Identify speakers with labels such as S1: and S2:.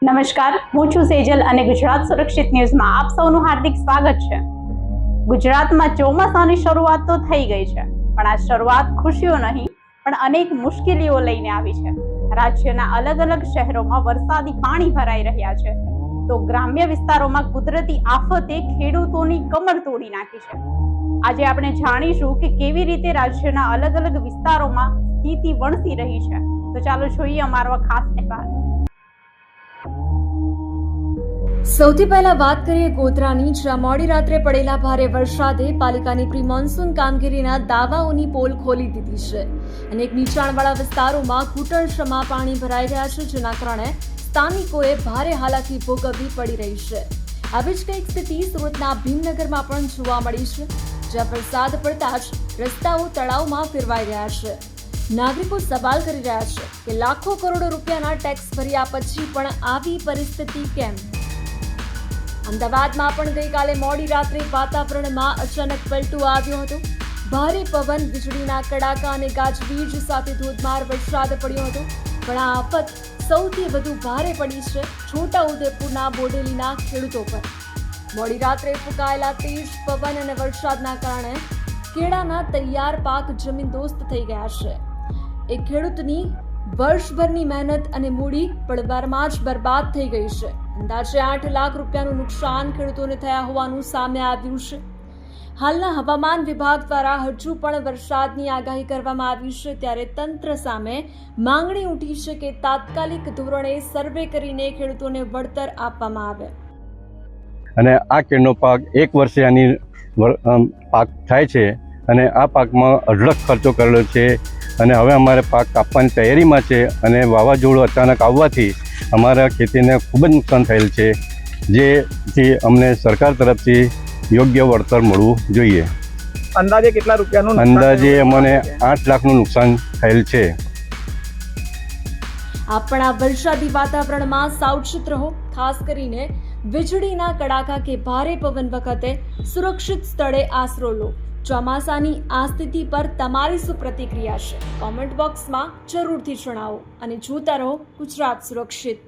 S1: નમસ્કાર, હું છું સેજલ અને ગુજરાત સુરક્ષિત ન્યૂઝમાં આપ સૌનું હાર્દિક સ્વાગત છે। ગુજરાતમાં ચોમાસાની શરૂઆત તો થઈ ગઈ છે, પણ આ શરૂઆત ખુશીઓ નહીં પણ અનેક મુશ્કેલીઓ લઈને આવી છે। રાજ્યના અલગ અલગ શહેરોમાં વરસાદી પાણી ભરાઈ રહ્યા છે, તો ગ્રામ્ય વિસ્તારોમાં કુદરતી આફતે ખેડૂતોની કમર તોડી નાખી છે। આજે આપણે જાણીશું કે કેવી રીતે રાજ્યના અલગ અલગ વિસ્તારોમાં સ્થિતિ વણસી રહી છે। તો ચાલો જોઈએ અમારો ખાસ અહેવાલ।
S2: સૌથી પહેલા વાત કરીએ ગોધરાની, જ્યાં મોડી રાત્રે પડેલા ભારે વરસાદે પાલિકાની પ્રી મોન્સૂન કામગીરીના દાવાઓની પોલ ખોલી દીધી છે। અનેક નીચાણવાળા વિસ્તારોમાં ઘૂંટણસમાં પાણી ભરાઈ રહ્યા છે, જેના કારણે સ્થાનિકોએ ભારે હાલાકી ભોગવવી પડી રહી છે। આવી જ કંઈક સ્થિતિ સુરતના ભીમનગરમાં પણ જોવા મળી છે, જ્યાં વરસાદ પડતા જ રસ્તાઓ તળાવમાં ફેરવાઈ રહ્યા છે। નાગરિકો સવાલ કરી રહ્યા છે કે લાખો કરોડો રૂપિયાના ટેક્સ ભર્યા પછી પણ આવી પરિસ્થિતિ કેમ? અમદાવાદમાં પણ ગઈકાલે મોડી રાત્રે વાતાવરણમાં અચાનક પલટો આવ્યો હતો। ભારે પવન, વીજળીના કડાકા અને ગાજવીજ સાથે ધોધમાર વરસાદ પડ્યો હતો, પણ આ આફત સૌથી વધુ ભારે પડી છે છોટાઉદેપુરના બોડેલીના ખેડૂતો પર। મોડી રાત્રે ફૂંકાયેલા તેજ પવન અને વરસાદના કારણે કેળાના તૈયાર પાક જમીનદોસ્ત થઈ ગયા છે। એક ખેડૂતની વર્ષભરની મહેનત અને મૂડી પળવારમાં જ બરબાદ થઈ ગઈ છે। અંદાજે 8 લાખ રૂપિયાનું નુકસાન ખેડૂતોને થયા હોવાનું સામે આવ્યું છે। હાલના હવામાન વિભાગ દ્વારા હજુ પણ વરસાદની આગાહી કરવામાં આવી છે, ત્યારે તંત્ર સામે માંગણી ઉઠી છે કે તાત્કાલિક ધોરણે સર્વે કરીને ખેડૂતોને વળતર આપવામાં આવે।
S3: અને આ કેળનો પાક એક વર્ષે આની પાક થાય છે અને આ પાકમાં અઢળક ખર્ચો કરેલો છે અને હવે અમારે પાક કાપવાની તૈયારીમાં છે અને વાવાઝોડું અચાનક આવવાથી અમારા ખેતીને ખૂબ જ નુકસાન થયેલ છે, જેથી અમને સરકાર તરફથી યોગ્ય વળતર મળવું જોઈએ।
S4: અંદાજે કેટલા રૂપિયાનું?
S3: અંદાજે અમને 8 લાખનું નુકસાન થયેલ છે।
S2: આપણા વરસાદી વાતાવરણમાં સાવચેત રહો, ખાસ કરીને વીજળીના કડાકા કે ભારે પવન વખતે સુરક્ષિત સ્થળે આશરો લો। ચોમાસાની આ સ્થિતિ પર તમારી શું પ્રતિક્રિયા છે? કોમેન્ટ બોક્સમાં જરૂરથી જણાવો અને જોતા રહો ગુજરાત સુરક્ષિત।